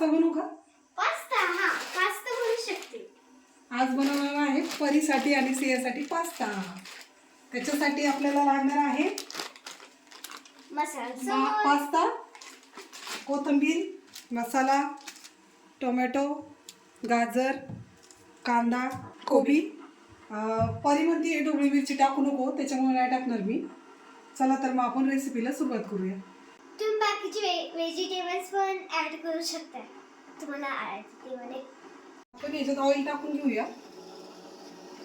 Pasta बनवू का? Pasta, हा पास्ता बनवू शकते. आज बनवणार आहे परीसाठी आणि सियासाठी पास्ता. त्याच्यासाठी आपल्याला लागणार आहे मसाला, पास्ता, कोथिंबीर, मसाला, टोमॅटो, गाजर, कांदा, कोबी. परी म्हणते ढोबळी मिरची टाकू नको, त्याच्यामुळे नाही टाकणार मी. चला तर मग आपण रेसिपीला सुरुवात करूया. तुम्ही बाकीचे व्हेजिटेबल्स पण ऍड करू शकता तुम्हाला आवडते. आपण ह्याच्यात ऑइल टाकून घेऊया.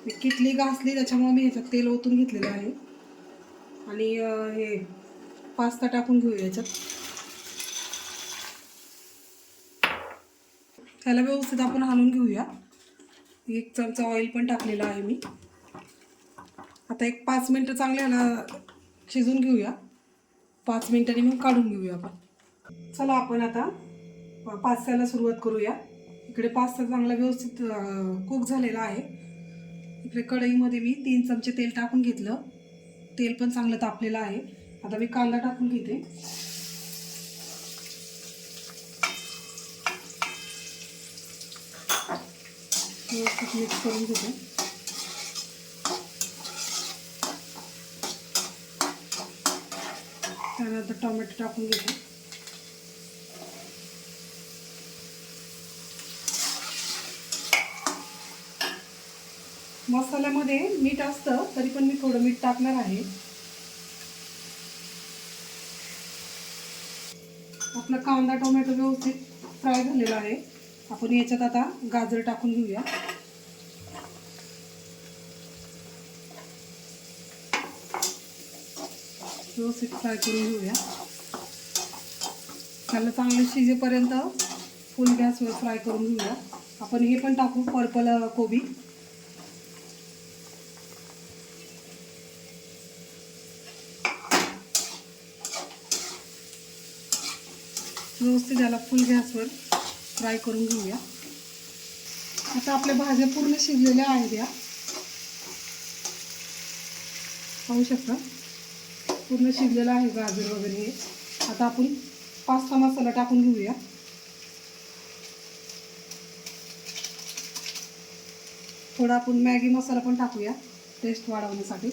मी किटली घासली त्याच्यामुळे मी ह्याच्यात तेल ओतून घेतलेलं आहे. आणि हे पास्ता टाकून घेऊया याच्यात. त्याला व्यवस्थित आपण हलवून घेऊया. 1 चमचा ऑइल पण टाकलेला आहे मी. आता 5 मिनटं चांगले ह्याला शिजून घेऊया. 5 मिनिटांनी मग काढून घेऊया आपण. चला आपण आता पास्त्याला सुरुवात करूया. इकडे पास्ता चांगला व्यवस्थित कुक झालेला आहे. इकडे कढईमध्ये मी 3 चमचे तेल टाकून घेतलं. तेल पण चांगलं तापलेलं आहे. आता मी कांदा टाकून घेते. व्यवस्थित मिक्स करून घेते. त्यानंतर टोमॅटो टाकून घेते. मसाल्यामध्ये मीठ असतं तरी पण मी थोडं मीठ टाकणार आहे. आपला कांदा टोमॅटो व्यवस्थित फ्राय झालेला आहे. आपण याच्यात आता गाजर टाकून घेऊया. व्यवस्थित फ्राय करून घेऊया. त्याला चांगलं शिजेपर्यंत फुल गॅसवर फ्राय करून घेऊया. आपण हे पण टाकू पर्पल कोबी. व्यवस्थित याला फुल गॅसवर फ्राय करून घेऊया. आता आपल्या भाज्या पूर्ण शिजलेल्या आहेत. या पाहू शकता पूर्ण शिजलेला आहे गाजर वगैरे. आता आपण पास्ता मसाला टाकून घेऊया. थोडा आपण मॅगी मसाला पण टाकूया टेस्ट वाढवण्यासाठी.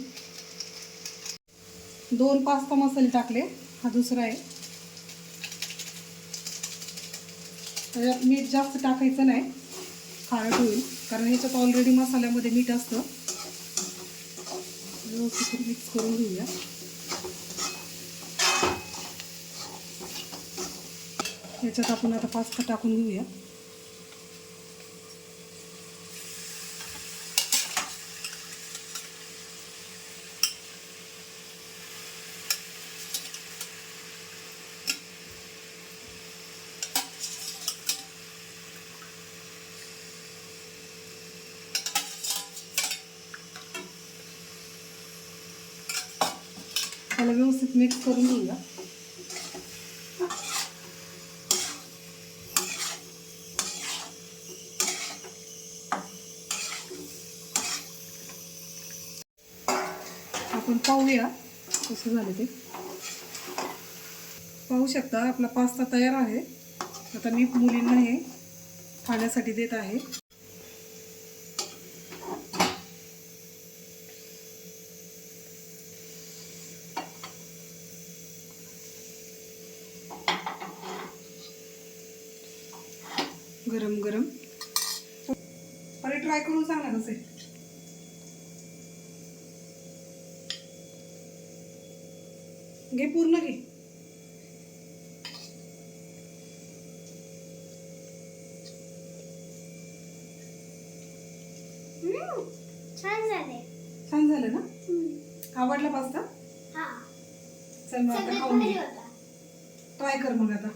2 पास्ता मसाले टाकले. हा दुसरा आहे. त्याच्यात मीठ जास्त टाकायचं नाही, खारट होईल, कारण ह्याच्यात ऑलरेडी मसाल्यामध्ये मीठ असतं. व्यवस्थित मिक्स करून घेऊया. याच्यात आपण आता पास्ता टाकून घेऊया. त्याला व्यवस्थित मिक्स करून घेऊया. आपण पाहूया कसं झालं ते. पाहू शकता आपला पास्ता तयार आहे. आता मी मुलींना हे खाण्यासाठी देत आहे. गरम गरम. अरे ट्राय करून सांगा कसं आहे. घे पूर्ण घे. छान झाले. छान झालं ना? आवडला पास्ता? हा चल मग आता खाऊन घे. ट्राय कर मग आता.